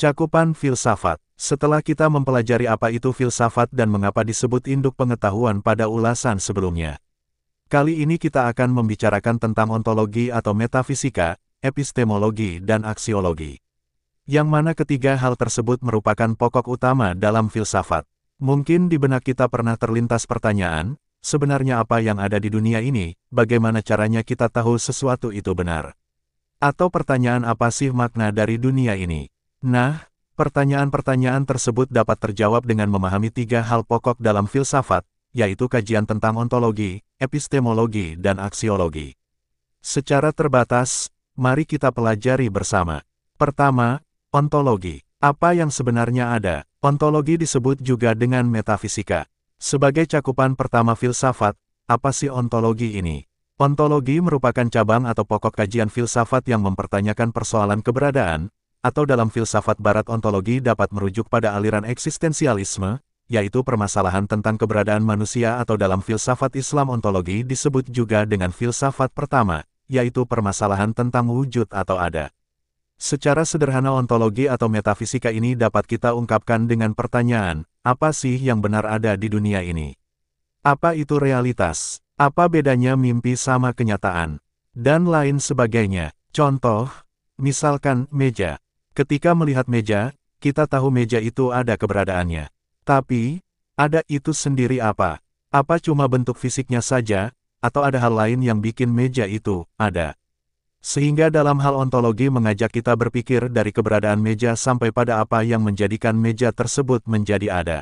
Cakupan filsafat. Setelah kita mempelajari apa itu filsafat dan mengapa disebut induk pengetahuan pada ulasan sebelumnya, kali ini kita akan membicarakan tentang ontologi atau metafisika, epistemologi dan aksiologi. Yang mana ketiga hal tersebut merupakan pokok utama dalam filsafat. Mungkin di benak kita pernah terlintas pertanyaan, sebenarnya apa yang ada di dunia ini, bagaimana caranya kita tahu sesuatu itu benar? Atau pertanyaan apa sih makna dari dunia ini? Nah, pertanyaan-pertanyaan tersebut dapat terjawab dengan memahami tiga hal pokok dalam filsafat, yaitu kajian tentang ontologi, epistemologi, dan aksiologi. Secara terbatas, mari kita pelajari bersama. Pertama, ontologi. Apa yang sebenarnya ada? Ontologi disebut juga dengan metafisika. Sebagai cakupan pertama filsafat, apa sih ontologi ini? Ontologi merupakan cabang atau pokok kajian filsafat yang mempertanyakan persoalan keberadaan, atau dalam filsafat barat ontologi dapat merujuk pada aliran eksistensialisme, yaitu permasalahan tentang keberadaan manusia, atau dalam filsafat Islam ontologi disebut juga dengan filsafat pertama, yaitu permasalahan tentang wujud atau ada. Secara sederhana ontologi atau metafisika ini dapat kita ungkapkan dengan pertanyaan, apa sih yang benar ada di dunia ini? Apa itu realitas? Apa bedanya mimpi sama kenyataan? Dan lain sebagainya. Contoh, misalkan meja. Ketika melihat meja, kita tahu meja itu ada keberadaannya. Tapi, ada itu sendiri apa? Apa cuma bentuk fisiknya saja, atau ada hal lain yang bikin meja itu ada? Sehingga dalam hal ontologi mengajak kita berpikir dari keberadaan meja sampai pada apa yang menjadikan meja tersebut menjadi ada.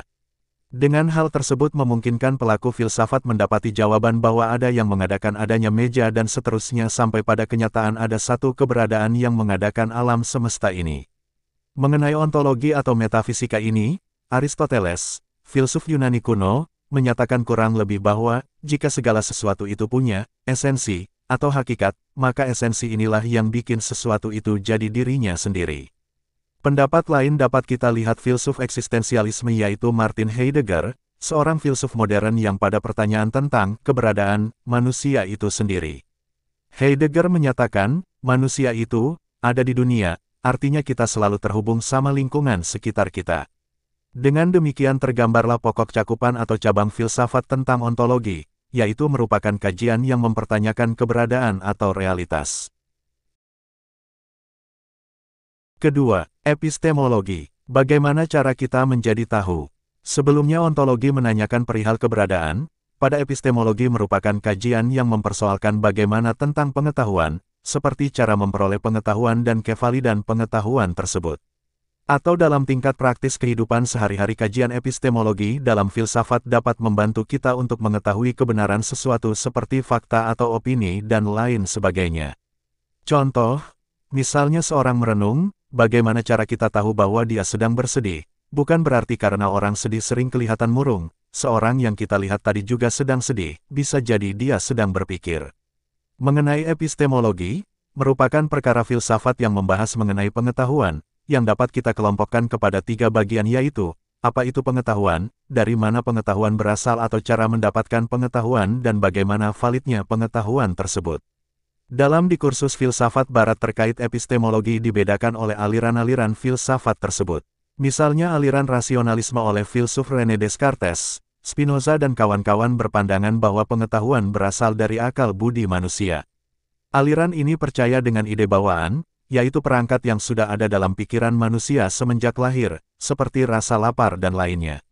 Dengan hal tersebut memungkinkan pelaku filsafat mendapati jawaban bahwa ada yang mengadakan adanya meja dan seterusnya sampai pada kenyataan ada satu keberadaan yang mengadakan alam semesta ini. Mengenai ontologi atau metafisika ini, Aristoteles, filsuf Yunani kuno, menyatakan kurang lebih bahwa, jika segala sesuatu itu punya esensi, atau hakikat, maka esensi inilah yang bikin sesuatu itu jadi dirinya sendiri. Pendapat lain dapat kita lihat filsuf eksistensialisme yaitu Martin Heidegger, seorang filsuf modern yang pada pertanyaan tentang keberadaan manusia itu sendiri. Heidegger menyatakan, manusia itu ada di dunia, artinya kita selalu terhubung sama lingkungan sekitar kita. Dengan demikian tergambarlah pokok cakupan atau cabang filsafat tentang ontologi, yaitu merupakan kajian yang mempertanyakan keberadaan atau realitas. Kedua, epistemologi. Bagaimana cara kita menjadi tahu? Sebelumnya ontologi menanyakan perihal keberadaan, pada epistemologi merupakan kajian yang mempersoalkan bagaimana tentang pengetahuan, seperti cara memperoleh pengetahuan dan kevalidan pengetahuan tersebut. Atau dalam tingkat praktis kehidupan sehari-hari kajian epistemologi dalam filsafat dapat membantu kita untuk mengetahui kebenaran sesuatu seperti fakta atau opini dan lain sebagainya. Contoh, misalnya seorang merenung, bagaimana cara kita tahu bahwa dia sedang bersedih? Bukan berarti karena orang sedih sering kelihatan murung, seorang yang kita lihat tadi juga sedang sedih, bisa jadi dia sedang berpikir. Mengenai epistemologi, merupakan perkara filsafat yang membahas mengenai pengetahuan, yang dapat kita kelompokkan kepada tiga bagian yaitu, apa itu pengetahuan, dari mana pengetahuan berasal atau cara mendapatkan pengetahuan dan bagaimana validnya pengetahuan tersebut. Dalam diskursus filsafat barat terkait epistemologi dibedakan oleh aliran-aliran filsafat tersebut. Misalnya aliran rasionalisme oleh filsuf René Descartes, Spinoza dan kawan-kawan berpandangan bahwa pengetahuan berasal dari akal budi manusia. Aliran ini percaya dengan ide bawaan, yaitu perangkat yang sudah ada dalam pikiran manusia semenjak lahir, seperti rasa lapar dan lainnya.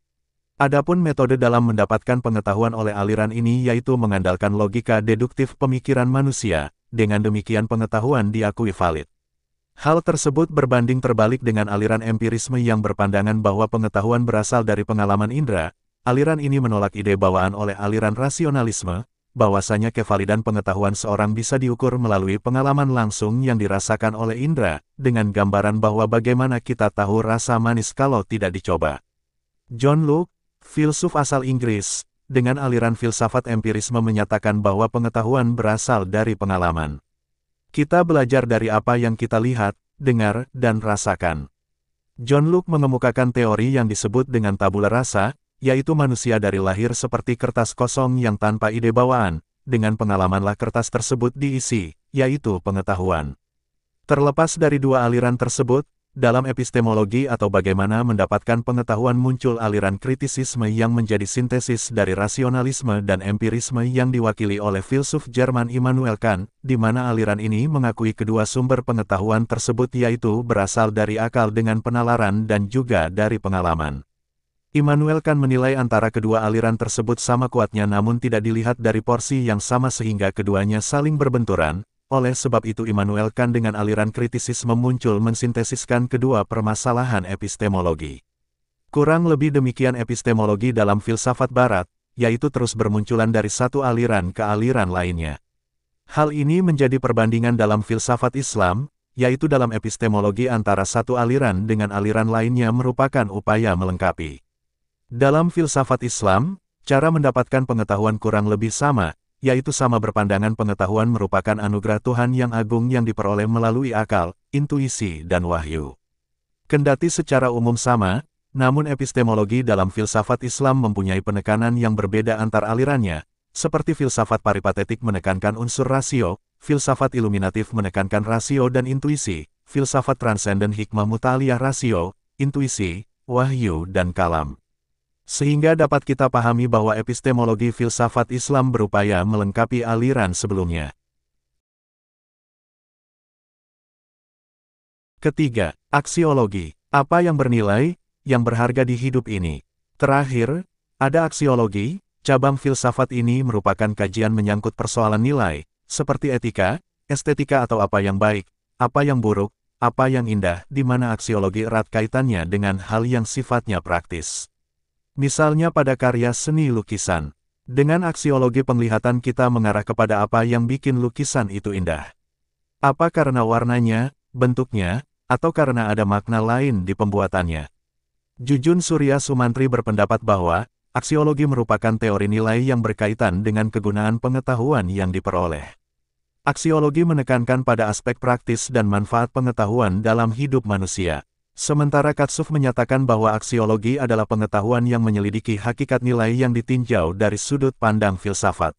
Adapun metode dalam mendapatkan pengetahuan oleh aliran ini yaitu mengandalkan logika deduktif pemikiran manusia, dengan demikian pengetahuan diakui valid. Hal tersebut berbanding terbalik dengan aliran empirisme yang berpandangan bahwa pengetahuan berasal dari pengalaman indera. Aliran ini menolak ide bawaan oleh aliran rasionalisme, bahwasanya kevalidan pengetahuan seorang bisa diukur melalui pengalaman langsung yang dirasakan oleh indera, dengan gambaran bahwa bagaimana kita tahu rasa manis kalau tidak dicoba. John Locke, filsuf asal Inggris, dengan aliran filsafat empirisme menyatakan bahwa pengetahuan berasal dari pengalaman. Kita belajar dari apa yang kita lihat, dengar, dan rasakan. John Locke mengemukakan teori yang disebut dengan tabula rasa, yaitu manusia dari lahir seperti kertas kosong yang tanpa ide bawaan, dengan pengalamanlah kertas tersebut diisi, yaitu pengetahuan. Terlepas dari dua aliran tersebut, dalam epistemologi atau bagaimana mendapatkan pengetahuan muncul aliran kritisisme yang menjadi sintesis dari rasionalisme dan empirisme yang diwakili oleh filsuf Jerman Immanuel Kant, di mana aliran ini mengakui kedua sumber pengetahuan tersebut yaitu berasal dari akal dengan penalaran dan juga dari pengalaman. Immanuel Kant menilai antara kedua aliran tersebut sama kuatnya namun tidak dilihat dari porsi yang sama sehingga keduanya saling berbenturan. Oleh sebab itu Immanuel Kant dengan aliran kritisisme muncul mensintesiskan kedua permasalahan epistemologi. Kurang lebih demikian epistemologi dalam filsafat barat, yaitu terus bermunculan dari satu aliran ke aliran lainnya. Hal ini menjadi perbandingan dalam filsafat Islam, yaitu dalam epistemologi antara satu aliran dengan aliran lainnya merupakan upaya melengkapi. Dalam filsafat Islam, cara mendapatkan pengetahuan kurang lebih sama, yaitu sama berpandangan pengetahuan merupakan anugerah Tuhan yang agung yang diperoleh melalui akal, intuisi dan wahyu. Kendati secara umum sama, namun epistemologi dalam filsafat Islam mempunyai penekanan yang berbeda antar alirannya, seperti filsafat paripatetik menekankan unsur rasio, filsafat iluminatif menekankan rasio dan intuisi, filsafat transenden hikmah mutaliyah rasio, intuisi, wahyu dan kalam. Sehingga dapat kita pahami bahwa epistemologi filsafat Islam berupaya melengkapi aliran sebelumnya. Ketiga, aksiologi. Apa yang bernilai, yang berharga di hidup ini? Terakhir, ada aksiologi. Cabang filsafat ini merupakan kajian menyangkut persoalan nilai, seperti etika, estetika atau apa yang baik, apa yang buruk, apa yang indah, di mana aksiologi erat kaitannya dengan hal yang sifatnya praktis. Misalnya pada karya seni lukisan. Dengan aksiologi penglihatan kita mengarah kepada apa yang bikin lukisan itu indah. Apa karena warnanya, bentuknya, atau karena ada makna lain di pembuatannya. Jujun Surya Sumantri berpendapat bahwa, aksiologi merupakan teori nilai yang berkaitan dengan kegunaan pengetahuan yang diperoleh. Aksiologi menekankan pada aspek praktis dan manfaat pengetahuan dalam hidup manusia. Sementara Katsuf menyatakan bahwa aksiologi adalah pengetahuan yang menyelidiki hakikat nilai yang ditinjau dari sudut pandang filsafat.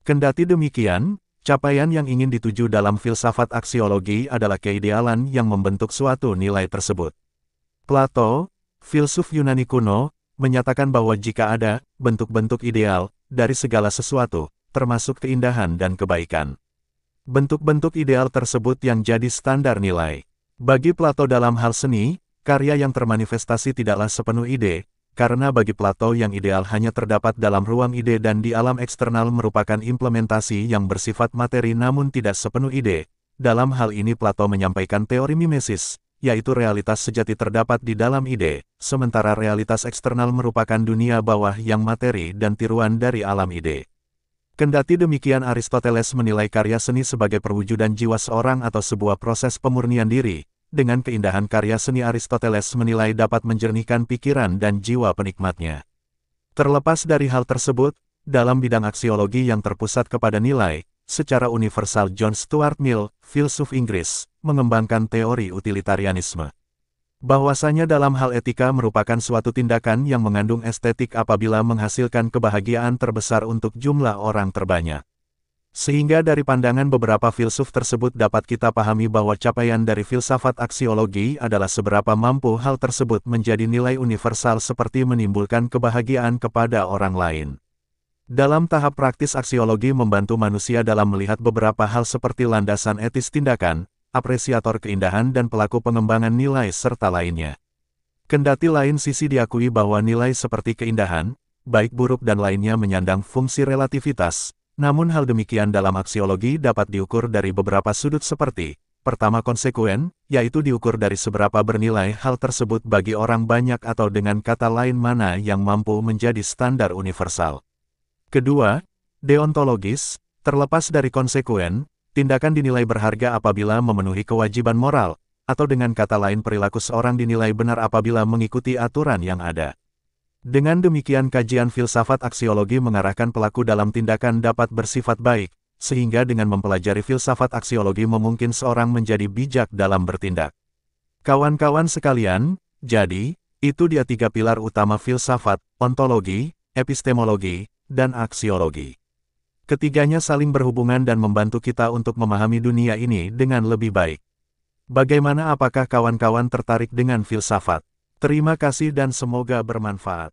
Kendati demikian, capaian yang ingin dituju dalam filsafat aksiologi adalah keidealan yang membentuk suatu nilai tersebut. Plato, filsuf Yunani kuno, menyatakan bahwa jika ada bentuk-bentuk ideal dari segala sesuatu, termasuk keindahan dan kebaikan. Bentuk-bentuk ideal tersebut yang jadi standar nilai. Bagi Plato dalam hal seni, karya yang termanifestasi tidaklah sepenuh ide, karena bagi Plato yang ideal hanya terdapat dalam ruang ide dan di alam eksternal merupakan implementasi yang bersifat materi namun tidak sepenuh ide. Dalam hal ini Plato menyampaikan teori mimesis, yaitu realitas sejati terdapat di dalam ide, sementara realitas eksternal merupakan dunia bawah yang materi dan tiruan dari alam ide. Kendati demikian Aristoteles menilai karya seni sebagai perwujudan jiwa seorang atau sebuah proses pemurnian diri. Dengan keindahan karya seni Aristoteles menilai dapat menjernihkan pikiran dan jiwa penikmatnya. Terlepas dari hal tersebut, dalam bidang aksiologi yang terpusat kepada nilai, secara universal John Stuart Mill, filsuf Inggris, mengembangkan teori utilitarianisme. Bahwasanya dalam hal etika merupakan suatu tindakan yang mengandung estetik apabila menghasilkan kebahagiaan terbesar untuk jumlah orang terbanyak. Sehingga dari pandangan beberapa filsuf tersebut dapat kita pahami bahwa capaian dari filsafat aksiologi adalah seberapa mampu hal tersebut menjadi nilai universal seperti menimbulkan kebahagiaan kepada orang lain. Dalam tahap praktis aksiologi membantu manusia dalam melihat beberapa hal seperti landasan etis tindakan, apresiator keindahan dan pelaku pengembangan nilai serta lainnya. Kendati lain sisi diakui bahwa nilai seperti keindahan, baik buruk dan lainnya menyandang fungsi relativitas, namun hal demikian dalam aksiologi dapat diukur dari beberapa sudut seperti, pertama konsekuen, yaitu diukur dari seberapa bernilai hal tersebut bagi orang banyak atau dengan kata lain mana yang mampu menjadi standar universal. Kedua, deontologis, terlepas dari konsekuen, tindakan dinilai berharga apabila memenuhi kewajiban moral, atau dengan kata lain perilaku seorang dinilai benar apabila mengikuti aturan yang ada. Dengan demikian kajian filsafat aksiologi mengarahkan pelaku dalam tindakan dapat bersifat baik, sehingga dengan mempelajari filsafat aksiologi memungkinkan seorang menjadi bijak dalam bertindak. Kawan-kawan sekalian, jadi, itu dia tiga pilar utama filsafat, ontologi, epistemologi, dan aksiologi. Ketiganya saling berhubungan dan membantu kita untuk memahami dunia ini dengan lebih baik. Bagaimana, apakah kawan-kawan tertarik dengan filsafat? Terima kasih dan semoga bermanfaat.